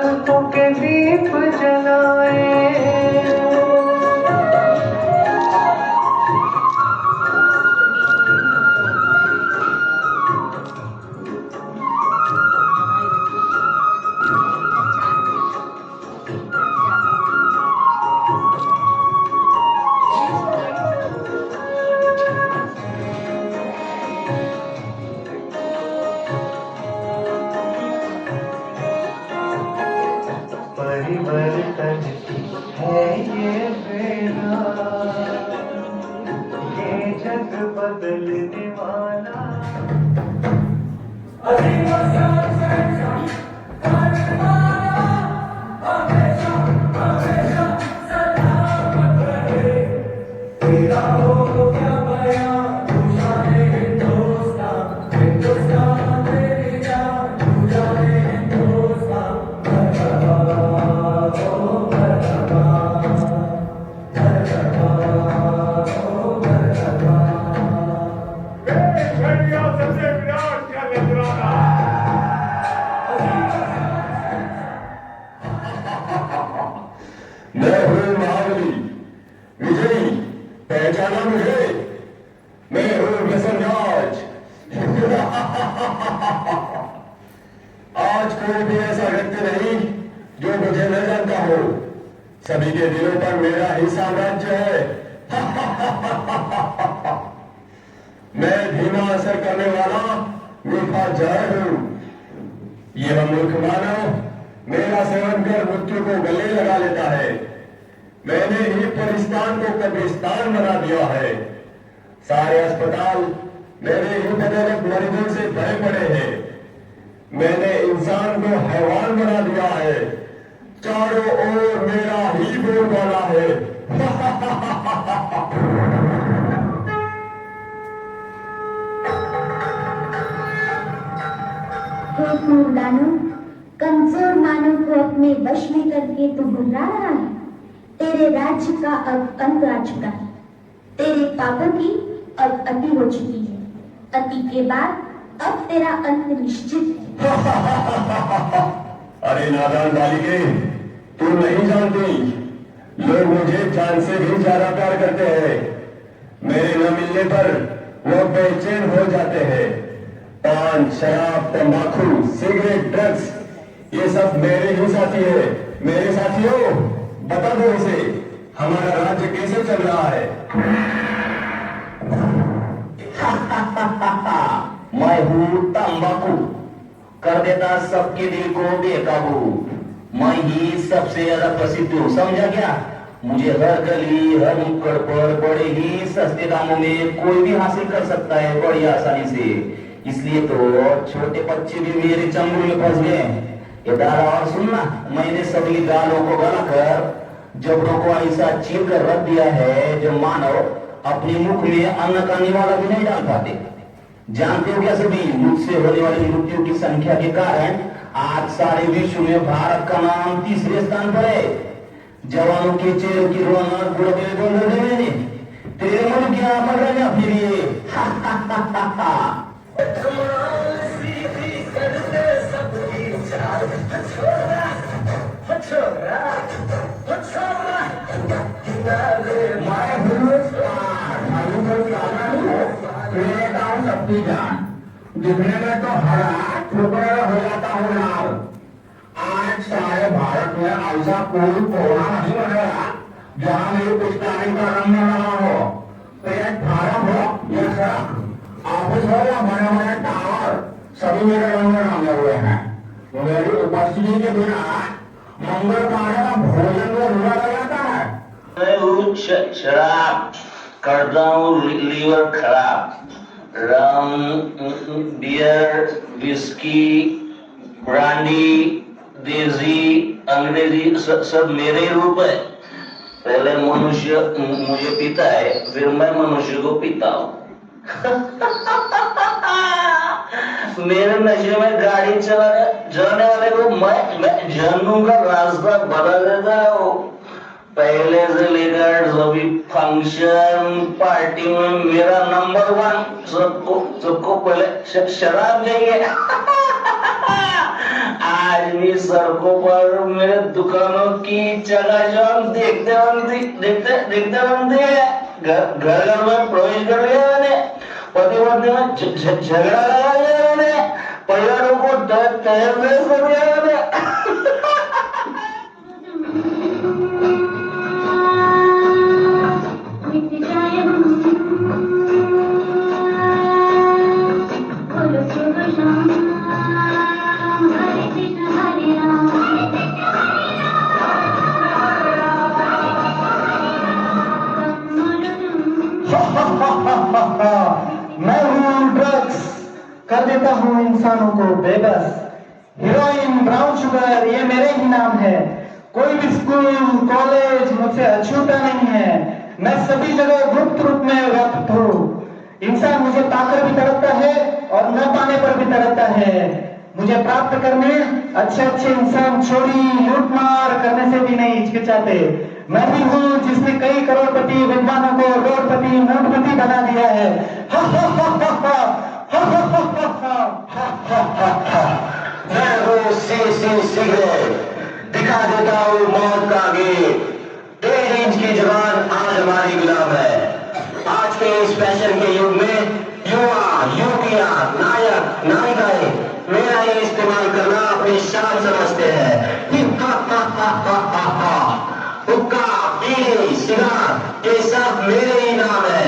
पलकों के दीप जलाए। परिवर्तन है ये बेला, ये जग बदलने वाला। मैं हूँ महाबली विजयी, पहचाना मुझे? मैं हूँ व्यसनराज। आज कोई भी ऐसा व्यक्ति नहीं जो मुझे न जानता हो। सभी के दिलों पर मेरा ही साम्राज्य है। मैं धीमा असर करने वाला मीठा जहर हूँ। यह मूर्ख मानव मेरा सेवन कर मृत्यु को गले लगा लेता है। मैंने ही फरिस्तान को कब्रिस्तान बना दिया है। सारे अस्पताल मेरे ही बदौलत मरीजों से भरे पड़े हैं। मैंने इंसान को हैवान बना दिया है। चारों ओर मेरा ही बोलबाला है। कमजोर मानव को अपने वश में करके तू घुमरा रहा है। तेरे राज्य का अब अंत आ चुका है। तेरे पापों की अब अति हो चुकी है। अति के बाद अब तेरा अंत निश्चित है। अरे नादान बालिके, तू नहीं जानती, लोग मुझे जान से भी ज्यादा प्यार करते हैं। मेरे न मिलने पर वो बेचैन हो जाते हैं। पान, शराब, तंबाकू, सिगरेट, ड्रग्स, ये सब मेरे ही साथी है। मेरे साथियों, बता दो इसे, हमारा राज्य कैसे चल रहा है? मैं हूँ तंबाकू, कर देता सबके दिल को बेकाबू। मैं ही सबसे ज्यादा प्रसिद्ध हूँ, समझा क्या? मुझे हर गली हर नुक्कड़ पर बड़े ही सस्ते दामों में कोई भी हासिल कर सकता है बड़ी आसानी से। इसलिए तो छोटे बच्चे भी मेरे चंगुल में फंस गए। ये दादा और सुनना, मैंने सभी गालों को गलाकर जबड़ों को ऐसा चीर कर रख दिया है जो मानव अपने मुख में अन्न का निवाला भी नहीं डाल पाते। जानते हो क्या सभी, मुझसे होने वाली मृत्यु की संख्या के कारण आज सारे विश्व में भारत का नाम तीसरे स्थान पर है। जवानों के चेहरों की रौनक बुढ़े बोल रहे मैंने, तेरे मुल्क क्या मर रहे हैं अपने लिए। दिखने में तो हरा टुकड़ा हो जाता हूँ लाल। आज सारे भारत में ऐसा कोई कोना नहीं बनेगा जहाँ मेरी पिचकारी का रंग न लगा हो। पेट फार्म हो या सड़क, ऑफिस हो या बड़े बड़े टावर, सभी मेरे रंग में रंगे हुए हैं। मेरी उपस्थिति के बिना मंगल कार्य का भोजन में रुला लग जाता है। मैं शराब करता हूँ लीवर खराब। रम, बियर, विस्की, ब्रांडी, देसी, अंग्रेजी सब मेरे रूप है। पहले मनुष्य मुझे पीता है, फिर मैं मनुष्य को पीता हूँ। मेरे नशे में गाड़ी चलाने वाले को मैं जानू का रास्ता बता देता हूँ। पहले से लेकर सभी फंक्शन पार्टी में मेरा नंबर 1, सबको पहले शराब देंगे। आज भी सड़कों पर मेरे दुकानों की चकाचौंध देखते बनती है। घर में प्रवेश कर लिया मैंने, पति पत्नी में झगड़ा लगा लिया मैंने, परिवारों को तहस कर दिया मैंने। मैं हूँ ड्रग्स, कर देता हूँ इंसानों को बेबस। हीरोइन, ब्राउन शुगर, ये मेरे ही नाम है। कोई भी स्कूल कॉलेज मुझसे अछूता नहीं है। मैं सभी जगह गुप्त रूप में व्याप्त हूँ। इंसान मुझे पाकर भी तड़पता है और न पाने पर भी तड़पता है। मुझे प्राप्त करने अच्छे इंसान चोरी लूटमार करने से भी नहीं हिचकिचाते। मैं भी हूँ जिसने कई करोड़पति विद्वानों को रोडपति नोटपति बना दिया है। मैं हूँ सिगरेट, दिखा देता हूँ मौत का गेट। 1.5 इंच की जवान आज हमारी गुलाम है। आज के इस फैशन के युग में युवा युवतियां नायक नायिकाएं मेरा ये इस्तेमाल करना अपनी शान समझते हैं। हुक्का बीड़ी सिगार ये सब मेरे ही नाम है।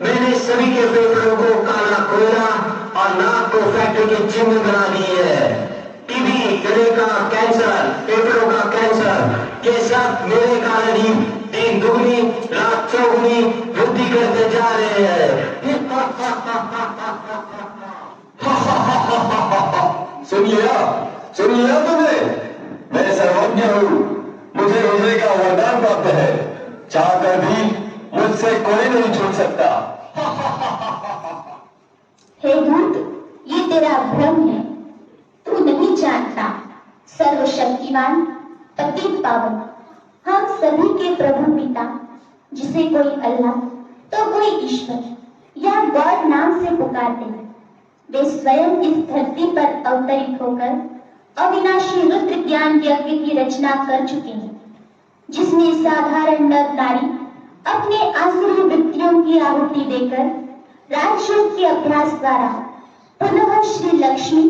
मैंने सभी के फेफड़ों को काला कोयला और नाक को फैक्ट्री की चिमनी बना दी है। टीबी, गले का कैंसर, फेफड़ों का कैंसर ये सब मेरे कारण ही दिन दुगनी रात चौगुनी वृद्धि करते जा रहे हैं। सुन लिया तुमने? मैं सर्वज्ञ हूँ, मुझे रोजे का वरदान प्राप्त है। चाहकर भी मुझसे कोई नहीं छूट सकता। हे धूर्त, ये तेरा भ्रम है। तू नहीं जानता सर्वशक्तिवान पतित पावन हम सभी के प्रभु पिता, जिसे कोई अल्लाह तो कोई ईश्वर या गॉड नाम से पुकारते हैं। वे स्वयं इस धरती पर अवतरित होकर अविनाशी रुद्र ज्ञान यज्ञ की रचना कर चुके हैं, जिसमें साधारण नर नारी अपने आसुरी वृत्तियों की आहुति देकर राजयोग के अभ्यास द्वारा पुनः श्री लक्ष्मी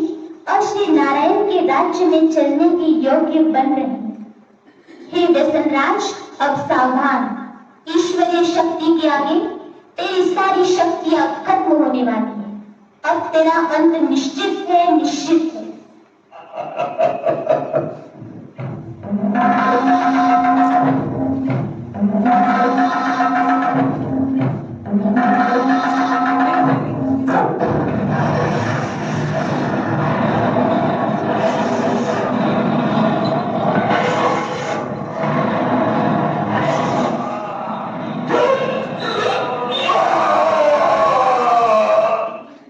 और श्री नारायण के राज्य में चलने के योग्य बन रहे हैं। हे व्यसनराज, अब सावधान। ईश्वरीय शक्ति के आगे तेरी सारी शक्तियां खत्म होने वाली हैं। अब तेरा अंत निश्चित है, निश्चित है।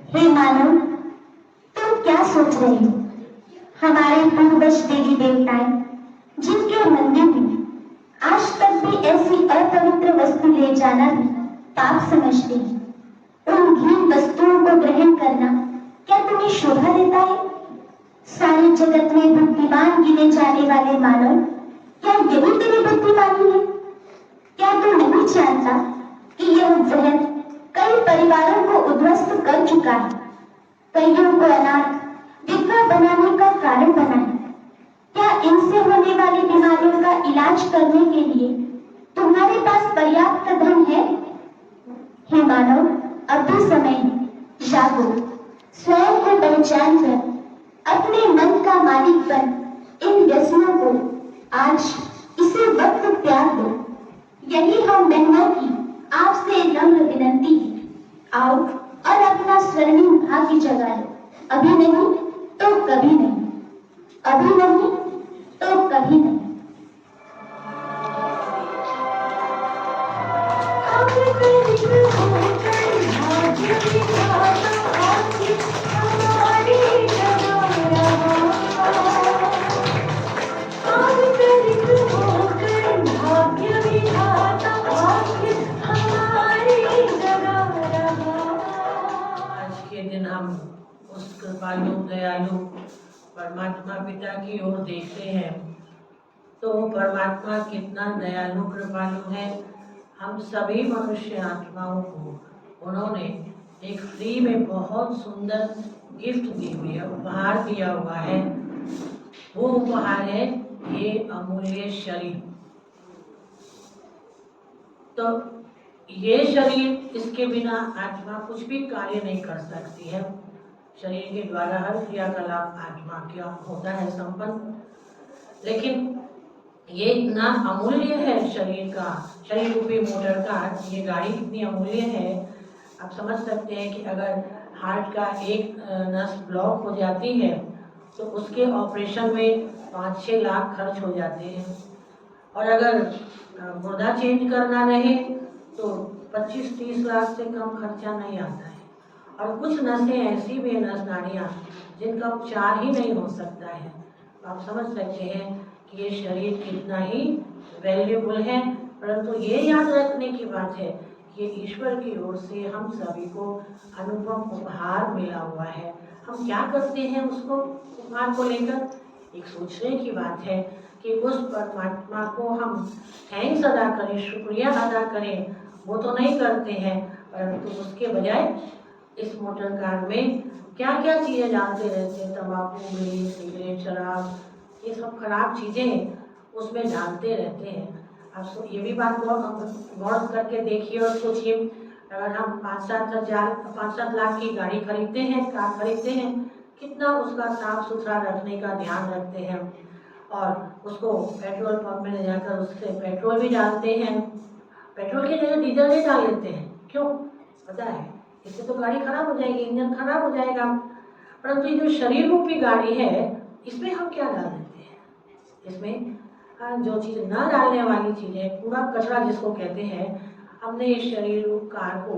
हे मानव, तुम क्या सोच रही हो? हमारे पूर्वज देवी देवताएं जिनके मंदिर में आज तक भी ऐसी अपवित्र वस्तु ले जाना भी पाप समझते हैं, उन घृण वस्तुओं को ग्रहण करना क्या तुम्हें शोभा देता है? सारे जगत में बुद्धिमान गिने जाने वाले मानव, क्या यही तेरी बुद्धिमानी है? क्या तू नहीं जानता कि यह जहर कई परिवारों को उद्ध्वस्त कर चुका है, कईयों को अनाथ विधवा बनाने का कारण बना है? क्या इनसे होने वाली बीमारियों का इलाज करने के लिए तुम्हारे पास पर्याप्त धन है? हे मानव, अब भी समय है, जागो, स्वयं को पहचान कर अपने मन का मालिक बन इन व्यसनों को आज इसी वक्त त्याग दो। यही हम बहनों की आपसे नम्र विनती है। आओ और अपना स्वर्णिम भाग्य जगा लो। अभी नहीं तो कभी नहीं, अभी नहीं तो कभी नहीं। आज के दिन हम उस कृपालु दयालु परमात्मा पिता की ओर देखते हैं तो परमात्मा कितना दयालु कृपालु है। हम सभी मनुष्य आत्माओं को उन्होंने एक फ्री में बहुत सुंदर गिफ्ट दी हुई है, उपहार दिया हुआ है। वो उपहार है ये अमूल्य शरीर। तो ये शरीर, इसके बिना आत्मा कुछ भी कार्य नहीं कर सकती है। शरीर के द्वारा हर क्रियाकलाप आत्मा का होता है संपन्न। लेकिन ये इतना अमूल्य है शरीर का, शरीर रूपी मोटर का ये गाड़ी इतनी अमूल्य है। आप समझ सकते हैं कि अगर हार्ट का एक नस ब्लॉक हो जाती है तो उसके ऑपरेशन में 5-6 लाख खर्च हो जाते हैं, और अगर गुर्दा चेंज करना रहे तो 25-30 लाख से कम खर्चा नहीं आता है। और कुछ नसें ऐसी भी हैं, नस नाड़ियाँ, जिनका उपचार ही नहीं हो सकता है। तो आप समझ सकते हैं कि ये शरीर कितना ही वैल्यूबल है। परंतु ये याद रखने की बात है कि ये ईश्वर की ओर से हम सभी को अनुपम उपहार मिला हुआ है। हम क्या करते हैं उसको, उपहार को लेकर? एक सोचने की बात है कि उस परमात्मा को हम थैंक्स अदा करें, शुक्रिया अदा करें। वो तो नहीं करते हैं, परंतु उसके बजाय इस मोटर कार में क्या क्या चीज़ें डालते रहते हैं, तंबाकू, बीड़ी, सिगरेट, शराब, ये सब खराब चीज़ें उसमें डालते रहते हैं। आप ये भी बात गौर करके देखिए और सोचिए, अगर हम 5-7 लाख की गाड़ी खरीदते हैं, कार खरीदते हैं, कितना उसका साफ सुथरा रखने का ध्यान रखते हैं, और उसको पेट्रोल पंप में ले जाकर उससे पेट्रोल भी डालते हैं। पेट्रोल की जगह डीजल ही डाल लेते हैं। क्यों? पता है इससे तो गाड़ी खराब हो जाएगी, इंजन खराब हो जाएगा। परंतु ये जो शरीर रूपी गाड़ी है, इसमें हम क्या डाल देते हैं? इसमें जो चीज़ ना डालने वाली चीज़ें, पूरा कचरा जिसको कहते हैं, हमने इस शरीर रूप कार को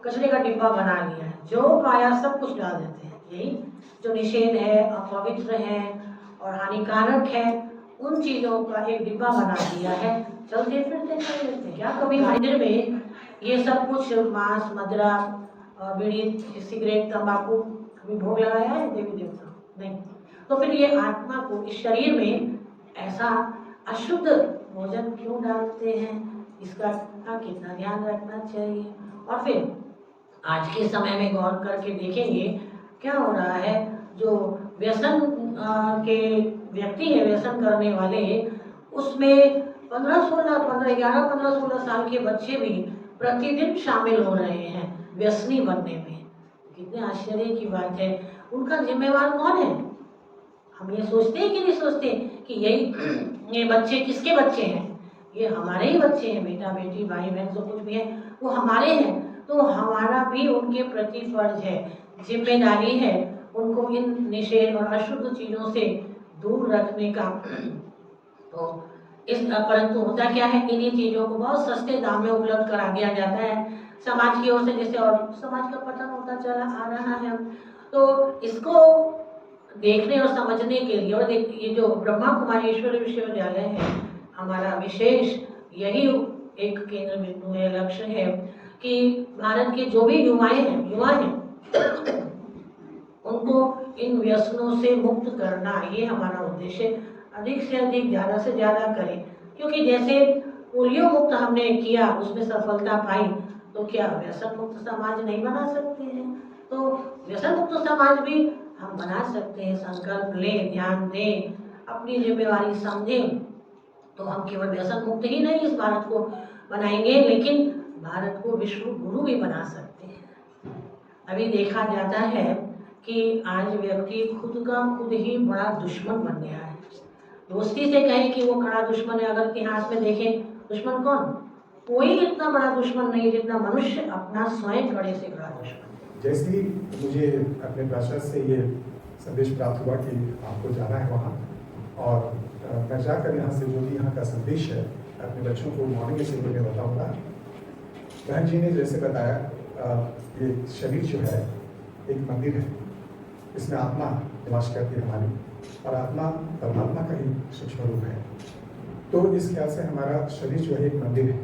कचरे का डिब्बा बना लिया है। जो पाया सब कुछ डाल देते हैं। यही जो निषेध है, अपवित्र है और हानिकारक है, उन चीज़ों का एक डिब्बा बना दिया है। चलते फिरते कर लेते। क्या कभी मंदिर में ये सब कुछ मांस, मदिरा और बीड़ी, सिगरेट, तंबाकू कभी भोग लगाया है देवी देवता? नहीं। तो फिर ये आत्मा को, इस शरीर में ऐसा अशुद्ध भोजन क्यों डालते हैं? इसका कितना ध्यान रखना चाहिए। और फिर आज के समय में गौर करके देखेंगे क्या हो रहा है। जो व्यसन के व्यक्ति है, व्यसन करने वाले, उसमें 11-15 साल के बच्चे भी प्रतिदिन शामिल हो रहे हैं व्यसनी बनने में। कितने आश्चर्य की बात है। उनका जिम्मेवार कौन है? हम ये सोचते हैं कि नहीं सोचते कि ये बच्चे किसके बच्चे हैं? ये हमारे ही बच्चे हैं। बेटा बेटी, भाई बहन, जो कुछ भी है वो हमारे हैं। तो हमारा भी उनके प्रति फर्ज है, जिम्मेदारी है उनको इन निषेध और अशुद्ध चीज़ों से दूर रखने का। तो परंतु होता क्या है, इन्हीं चीज़ों को बहुत सस्ते दाम में उपलब्ध करा दिया जाता है समाज की ओर से, जिससे और समाज का पतन होता चला आ रहा है। तो इसको देखने और समझने के लिए, और ये जो ब्रह्मा कुमारी ईश्वरीय विश्वविद्यालय है, हमारा विशेष यही एक केंद्र बिंदु है, लक्ष्य है कि भारत के जो भी युवा हैं उनको इन व्यसनों से मुक्त करना, ये हमारा उद्देश्य। अधिक से अधिक, ज़्यादा से ज़्यादा करें। क्योंकि जैसे पोलियो मुक्त हमने किया, उसमें सफलता पाई, तो क्या व्यसन मुक्त समाज नहीं बना सकते हैं? तो व्यसन मुक्त समाज भी हम बना सकते हैं। संकल्प लें, ध्यान दें, अपनी जिम्मेवारी समझें, तो हम केवल व्यसन मुक्त ही नहीं इस भारत को बनाएंगे, लेकिन भारत को विश्व गुरु भी बना सकते हैं। अभी देखा जाता है कि आज व्यक्ति खुद का खुद ही बड़ा दुश्मन बन गया है। दोस्ती से कहें कि वो बड़ा दुश्मन है, अगर इतिहास में देखें दुश्मन कौन? कोई इतना बड़ा दुश्मन नहीं जितना मनुष्य अपना स्वयं बड़े से बड़ा दुश्मन। जैसे ही मुझे अपने प्राचार्य से ये संदेश प्राप्त हुआ कि आपको जाना है वहाँ, और मैं जाकर यहाँ से जो भी यहाँ का संदेश है अपने बच्चों को मॉर्निंग असेंबली में बताऊँगा। बहन जी ने जैसे बताया, ये शरीर जो है एक मंदिर है, इसमें आत्मा निवास करती है हमारी, और आत्मा परमात्मा का ही सूक्ष्म रूप है। तो इस ख्याल से हमारा शरीर जो है एक मंदिर है,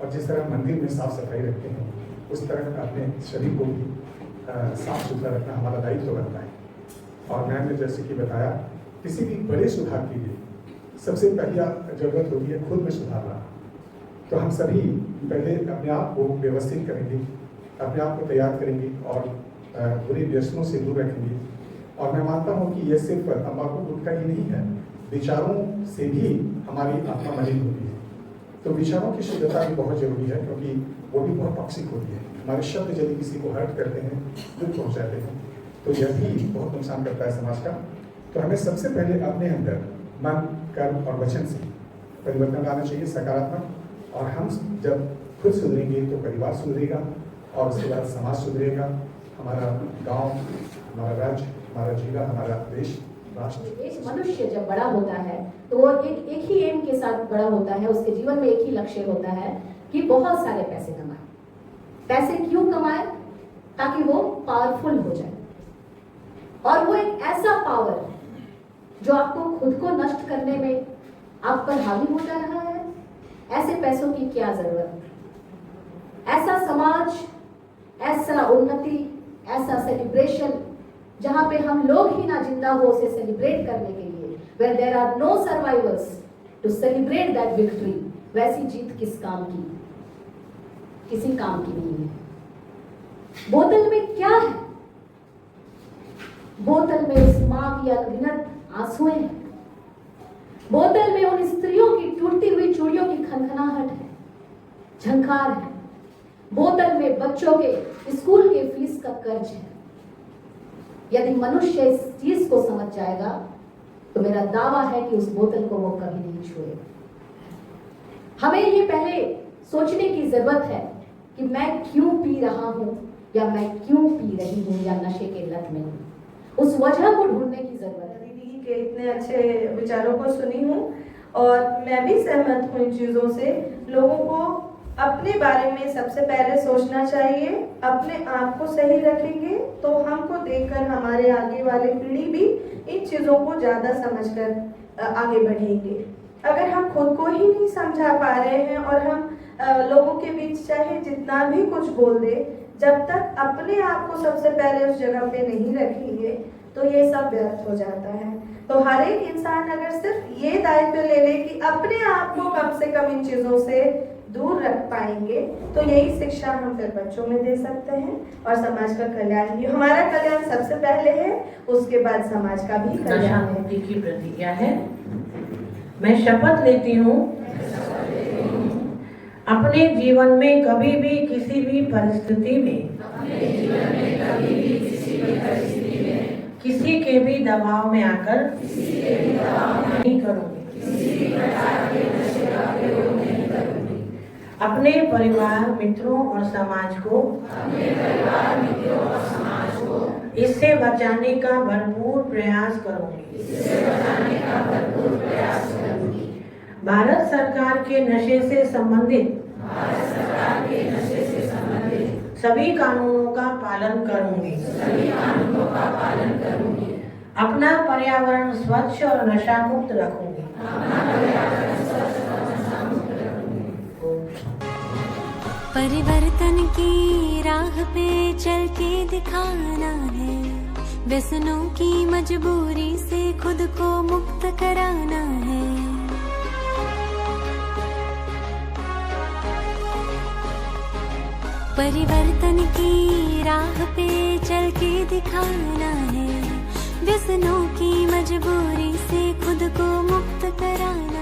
और जिस तरह मंदिर में साफ सफाई रखते हैं, उस तरह अपने शरीर को भी साफ सुथरा रखना हमारा दायित्व बनता है। और मैम ने जैसे कि बताया, किसी भी बड़े सुधार के लिए सबसे पहला जरूरत होती है खुद में सुधारना। तो हम सभी पहले अपने आप को व्यवस्थित करेंगे, अपने आप को तैयार करेंगे और बुरे व्यसनों से दूर रखेंगे। और मैं मानता हूँ कि यह सिर्फ तंबाकू गुटखा ही नहीं है, विचारों से भी हमारी आत्मा मलिन होती है। तो विचारों की शुद्धता भी बहुत जरूरी है, क्योंकि वो भी बहुत टॉक्सिक होती है। हमारे शब्द यदि किसी को हर्ट करते हैं, दुख पहुँचाते हैं, तो यह भी बहुत नुकसान करता है समाज का। तो हमें सबसे पहले अपने अंदर मन, कर्म और वचन से परिवर्तन लाना चाहिए, सकारात्मक। और हम जब खुद सुधरेंगे तो परिवार सुधरेगा, और उसके बाद समाज सुधरेगा, हमारा गांव, हमारा राज्य, हमारा जिला, हमारा देश, राष्ट्र। एक मनुष्य जब बड़ा होता है तो वो एक ही एम के साथ बड़ा होता है। उसके जीवन में एक ही लक्ष्य होता है कि बहुत सारे पैसे कमाए। पैसे क्यों कमाए? ताकि वो पावरफुल हो जाए। और वो एक ऐसा पावर जो आपको खुद को नष्ट करने में आप पर हावी हो जा रहा है, ऐसे पैसों की क्या जरूरत है? ऐसा समाज, ऐसा उन्नति, ऐसा सेलिब्रेशन जहां पे हम लोग ही ना जिंदा हो उसे सेलिब्रेट करने के लिए, where there are no survivors to celebrate that victory, वैसी जीत किस काम की? किसी काम की नहीं है। बोतल में क्या है? बोतल में उस मां की अनगिनत आंसुएं हैं। बोतल में उन स्त्रियों की टूटती हुई चूड़ियों की खनखनाहट है, झंकार है। बोतल में बच्चों के स्कूल के फीस का कर्ज है। यदि मनुष्य इस चीज को समझ जाएगा तो मेरा दावा है कि उस बोतल को वो कभी नहीं छुएगा। हमें ये पहले सोचने की जरूरत है कि मैं क्यों पी रहा हूं, या मैं क्यों पी रही हूं, या नशे के लत में हूं। उस वजह को ढूंढने की जरूरत है। दीदी के इतने अच्छे विचारों को सुनी हूँ और मैं भी सहमत हूँ इन चीज़ों से। लोगों को अपने बारे में सबसे पहले सोचना चाहिए। अपने आप को सही रखेंगे तो हमको देखकर हमारे आगे वाली पीढ़ी भी इन चीज़ों को ज़्यादा समझकर आगे बढ़ेंगे। अगर हम खुद को ही नहीं समझा पा रहे हैं और हम लोगों के बीच चाहे जितना भी कुछ बोल दे, जब तक अपने आप को सबसे पहले उस जगह पे नहीं रखेंगे तो ये सब व्यर्थ हो जाता है। तो हर एक इंसान अगर सिर्फ ये दायित्व ले ले कि अपने आप को कम से कम इन चीज़ों से दूर रख पाएंगे, तो यही शिक्षा हम फिर बच्चों में दे सकते हैं और समाज का कल्याण भी। हमारा कल्याण सबसे पहले है, उसके बाद समाज का भी कल्याण है। मुक्ति की प्रतिज्ञा है। मैं शपथ लेती हूँ अपने जीवन में कभी भी किसी भी परिस्थिति में किसी के भी दबाव में आकर नहीं करूँगी। अपने परिवार, मित्रों और समाज को इससे बचाने का भरपूर प्रयास करूंगी। भारत सरकार के नशे से संबंधित सभी कानूनों का पालन करूंगी। अपना पर्यावरण स्वच्छ और नशा मुक्त रखूंगी। परिवर्तन की राह पे चल के दिखाना है, व्यसनों की मजबूरी से खुद को मुक्त कराना है। परिवर्तन की राह पे चल के दिखाना है, व्यसनों की मजबूरी से खुद को मुक्त कराना